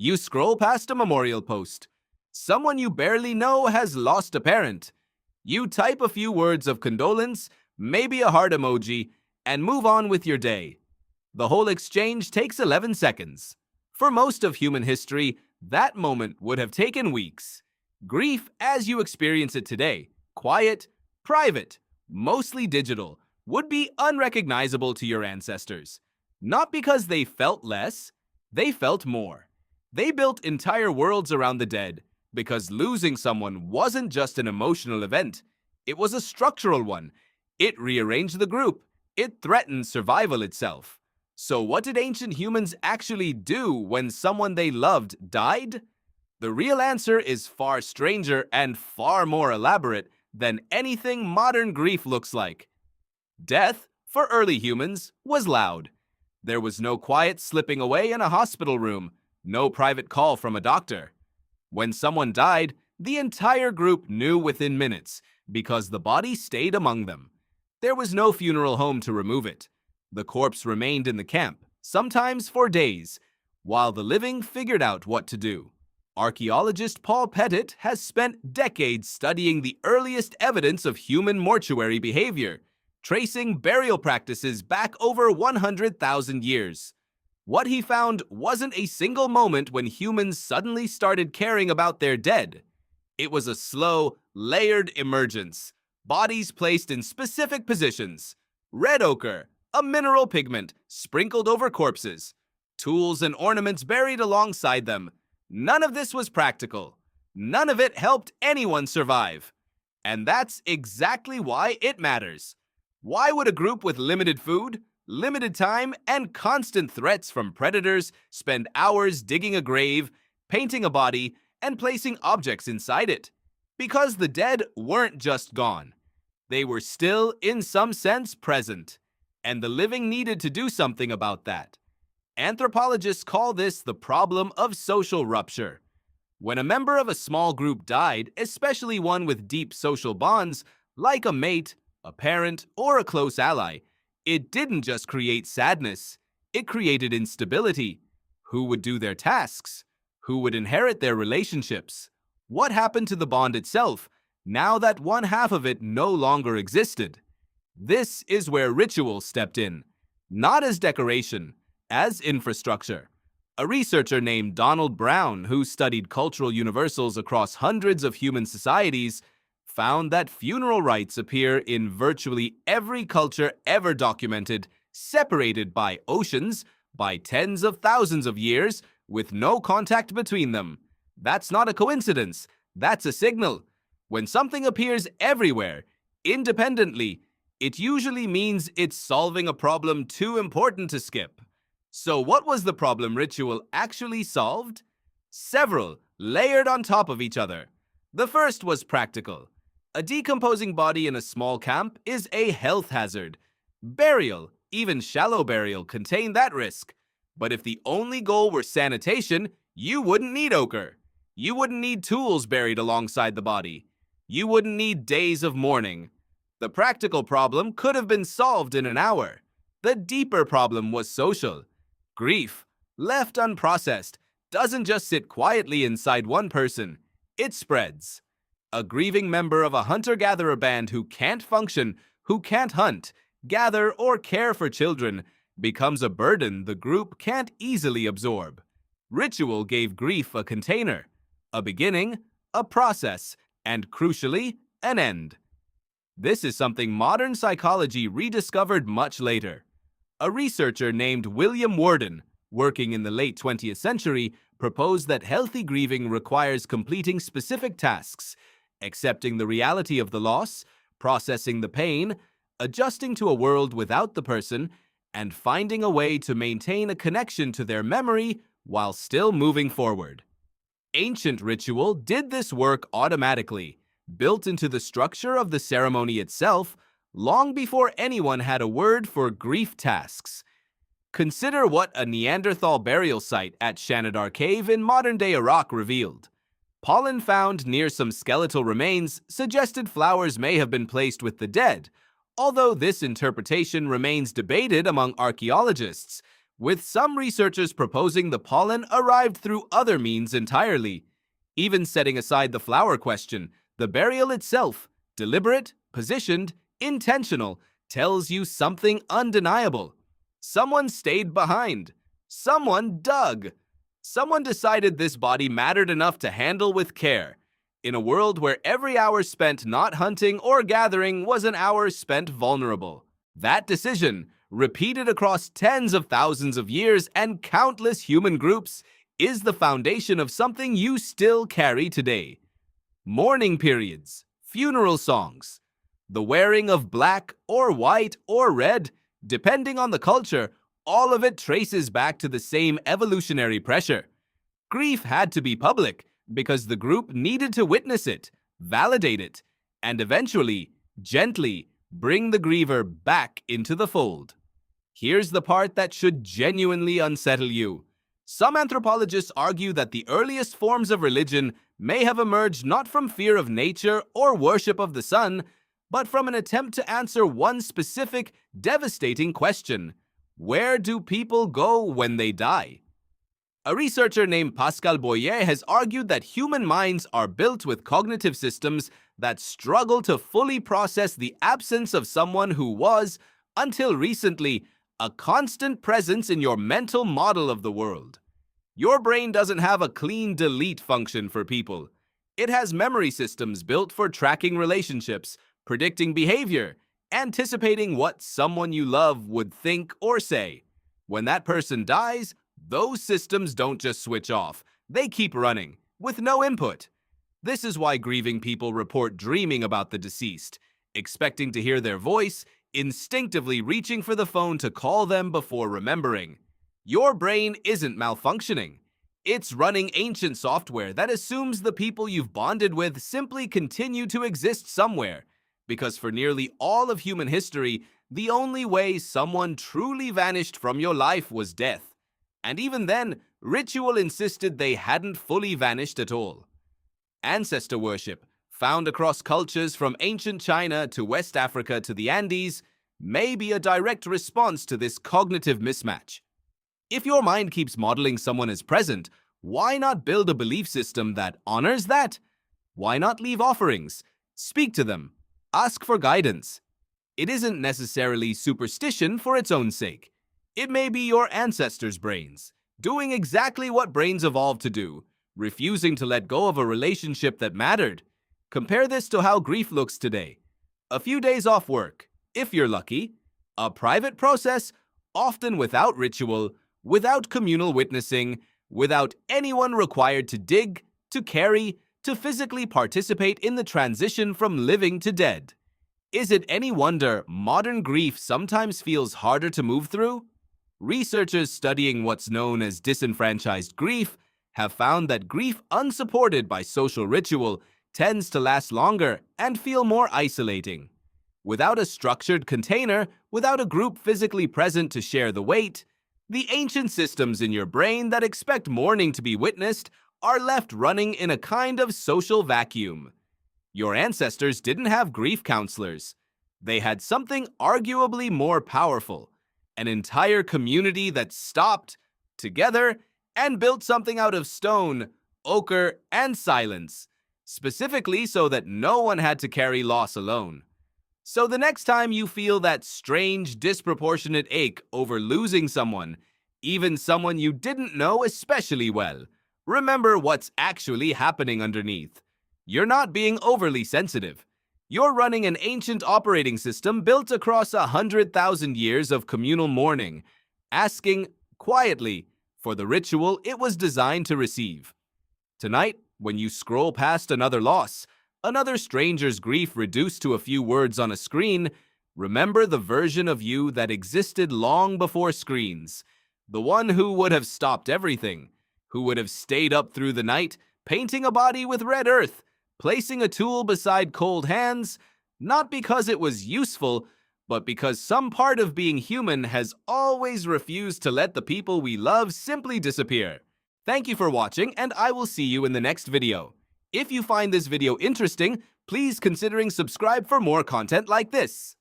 You scroll past a memorial post. Someone you barely know has lost a parent. You type a few words of condolence, maybe a heart emoji, and move on with your day. The whole exchange takes 11 seconds. For most of human history, that moment would have taken weeks. Grief, as you experience it today, quiet, private, mostly digital, would be unrecognizable to your ancestors. Not because they felt less, they felt more. They built entire worlds around the dead because losing someone wasn't just an emotional event, it was a structural one. It rearranged the group. It threatened survival itself. So what did ancient humans actually do when someone they loved died? The real answer is far stranger and far more elaborate than anything modern grief looks like. Death, for early humans, was loud. There was no quiet slipping away in a hospital room, no private call from a doctor. When someone died, the entire group knew within minutes because the body stayed among them. There was no funeral home to remove it. The corpse remained in the camp, sometimes for days, while the living figured out what to do. Archaeologist Paul Pettit has spent decades studying the earliest evidence of human mortuary behavior, tracing burial practices back over 100,000 years. What he found wasn't a single moment when humans suddenly started caring about their dead. It was a slow, layered emergence, bodies placed in specific positions. Red ochre, a mineral pigment, sprinkled over corpses. Tools and ornaments buried alongside them. None of this was practical. None of it helped anyone survive. And that's exactly why it matters. Why would a group with limited food, limited time, and constant threats from predators spend hours digging a grave, painting a body, and placing objects inside it? Because the dead weren't just gone. They were still, in some sense, present. And the living needed to do something about that. Anthropologists call this the problem of social rupture. When a member of a small group died, especially one with deep social bonds, like a mate, a parent, or a close ally, it didn't just create sadness, it created instability. Who would do their tasks? Who would inherit their relationships? What happened to the bond itself, now that one half of it no longer existed? This is where ritual stepped in, not as decoration, as infrastructure. A researcher named Donald Brown, who studied cultural universals across hundreds of human societies, found that funeral rites appear in virtually every culture ever documented, separated by oceans, by tens of thousands of years, with no contact between them. That's not a coincidence. That's a signal. When something appears everywhere, independently, it usually means it's solving a problem too important to skip. So what was the problem ritual actually solved? Several, layered on top of each other. The first was practical. A decomposing body in a small camp is a health hazard. Burial, even shallow burial, contain that risk. But if the only goal were sanitation, you wouldn't need ochre. You wouldn't need tools buried alongside the body. You wouldn't need days of mourning. The practical problem could have been solved in an hour. The deeper problem was social. Grief, left unprocessed, doesn't just sit quietly inside one person. It spreads. A grieving member of a hunter-gatherer band who can't function, who can't hunt, gather, or care for children becomes a burden the group can't easily absorb. Ritual gave grief a container, a beginning, a process, and crucially, an end. This is something modern psychology rediscovered much later. A researcher named William Worden, working in the late 20th century, proposed that healthy grieving requires completing specific tasks, accepting the reality of the loss, processing the pain, adjusting to a world without the person, and finding a way to maintain a connection to their memory while still moving forward. Ancient ritual did this work automatically, built into the structure of the ceremony itself, long before anyone had a word for grief tasks. Consider what a Neanderthal burial site at Shanidar Cave in modern-day Iraq revealed. Pollen found near some skeletal remains suggested flowers may have been placed with the dead, although this interpretation remains debated among archaeologists, with some researchers proposing the pollen arrived through other means entirely. Even setting aside the flower question, the burial itself, deliberate, positioned, intentional, tells you something undeniable. Someone stayed behind. Someone dug. Someone decided this body mattered enough to handle with care. In a world where every hour spent not hunting or gathering was an hour spent vulnerable. That decision, repeated across tens of thousands of years and countless human groups, is the foundation of something you still carry today. Mourning periods, funeral songs, the wearing of black or white or red, depending on the culture, all of it traces back to the same evolutionary pressure. Grief had to be public because the group needed to witness it, validate it, and eventually, gently, bring the griever back into the fold. Here's the part that should genuinely unsettle you. Some anthropologists argue that the earliest forms of religion may have emerged not from fear of nature or worship of the sun, but from an attempt to answer one specific, devastating question: where do people go when they die? A researcher named Pascal Boyer has argued that human minds are built with cognitive systems that struggle to fully process the absence of someone who was, until recently, a constant presence in your mental model of the world. Your brain doesn't have a clean delete function for people. It has memory systems built for tracking relationships, predicting behavior, anticipating what someone you love would think or say. When that person dies, those systems don't just switch off. They keep running, with no input. This is why grieving people report dreaming about the deceased, expecting to hear their voice, instinctively reaching for the phone to call them before remembering. Your brain isn't malfunctioning. It's running ancient software that assumes the people you've bonded with simply continue to exist somewhere, because for nearly all of human history, the only way someone truly vanished from your life was death. And even then, ritual insisted they hadn't fully vanished at all. Ancestor worship, found across cultures from ancient China to West Africa to the Andes, may be a direct response to this cognitive mismatch. If your mind keeps modeling someone as present, why not build a belief system that honors that? Why not leave offerings? Speak to them. Ask for guidance. It isn't necessarily superstition for its own sake. It may be your ancestors' brains, doing exactly what brains evolved to do, refusing to let go of a relationship that mattered. Compare this to how grief looks today. A few days off work, if you're lucky. A private process, often without ritual, without communal witnessing, without anyone required to dig, to carry, to physically participate in the transition from living to dead. Is it any wonder modern grief sometimes feels harder to move through? Researchers studying what's known as disenfranchised grief have found that grief unsupported by social ritual tends to last longer and feel more isolating. Without a structured container, without a group physically present to share the weight, the ancient systems in your brain that expect mourning to be witnessed are left running in a kind of social vacuum. Your ancestors didn't have grief counselors. They had something arguably more powerful: an entire community that stopped, together, and built something out of stone, ochre, and silence, specifically so that no one had to carry loss alone. So the next time you feel that strange, disproportionate ache over losing someone, even someone you didn't know especially well, remember what's actually happening underneath. You're not being overly sensitive. You're running an ancient operating system built across 100,000 years of communal mourning, asking, quietly, for the ritual it was designed to receive. Tonight, when you scroll past another loss, another stranger's grief reduced to a few words on a screen, remember the version of you that existed long before screens. The one who would have stopped everything, who would have stayed up through the night, painting a body with red earth, placing a tool beside cold hands, not because it was useful, but because some part of being human has always refused to let the people we love simply disappear. Thank you for watching, and I will see you in the next video. If you find this video interesting, please consider subscribing for more content like this.